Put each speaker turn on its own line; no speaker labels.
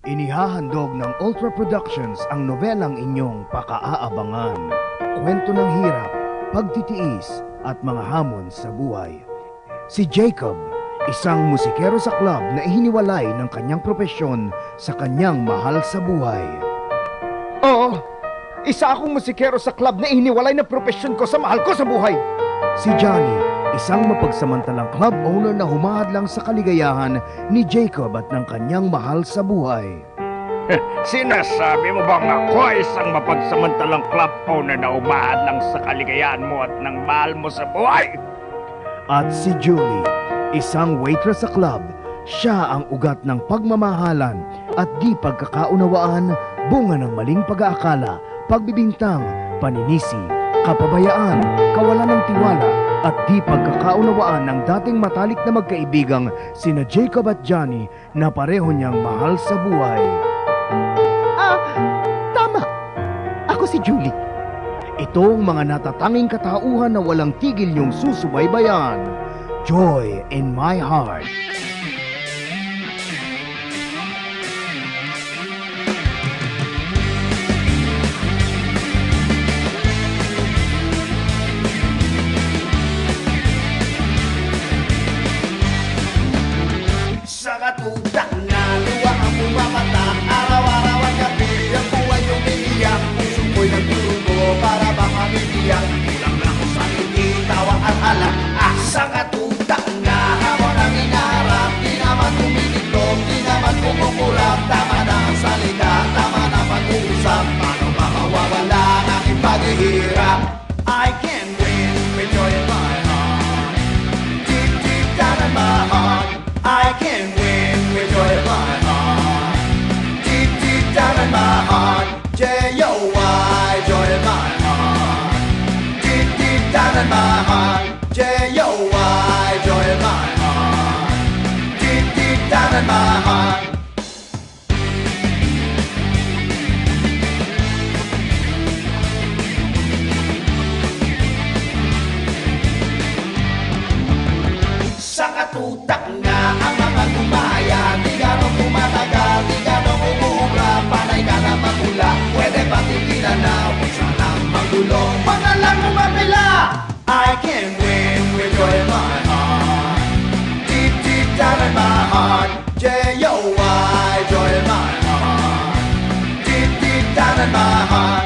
Inihahandog ng Ultra Productions ang novelang inyong pakaaabangan. Kwento ng hirap, pagtitiis at mga hamon sa buhay. Si Jacob, isang musikero sa club na ihiniwalay ng kanyang propesyon sa kanyang mahal sa buhay. Oo, isa akong musikero sa club na ihiniwalay ng propesyon ko sa mahal ko sa buhay. Si Johnny, isang mapagsamantalang club owner na humahad lang sa kaligayahan ni Jacob at ng kanyang mahal sa buhay.
Sinasabi mo bang ako ay isang mapagsamantalang club owner na humahad lang sa kaligayahan mo at ng mahal mo sa buhay?
At si Julie, isang waitress sa club, siya ang ugat ng pagmamahalan at di pagkakaunawaan, bunga ng maling pag-aakala, pagbibintang, paninisi, kapabayaan, kawalan ng tiwala at di pagkakaunawaan ng dating matalik na magkaibigang sina Jacob at Johnny na pareho niyang mahal sa buhay.
Tama. Ako si Julie.
Itong mga natatanging katauhan na walang tigil niyong susubaybayan. Joy in My Heart.
Sa katutak na luwa ang pumapata, araw-araw at gabi ang buhay umiiyak. Puso ko'y nagturugo para bang mamitiyak. Kulang na ko sa ngiti, tawa at alak. Sa katutak na hamon ang inaharap, di naman tumitigtog, di naman kumukulap. Tama na ang salita, tama na pag-uusap. Paano ba mawawala ang aking paghihirap? I can win with joy in my heart, deep, deep down in my heart. I can win with joy in my heart, deep, deep down in my heart. J-O-Y, joy in my heart, deep, deep down in my heart. J-O-Y, joy in my heart, deep, deep down in my heart. Sa katutak nga ang mga gumaya, di ganong kumatagal, di ganong umuubra. Panay ka na magula, pwede ba tigilan na? Huwag sanang magulo, mga lang umapila. I can win with joy in my heart, deep, deep down in my heart. J-O-Y, joy in my heart, deep, deep down in my heart.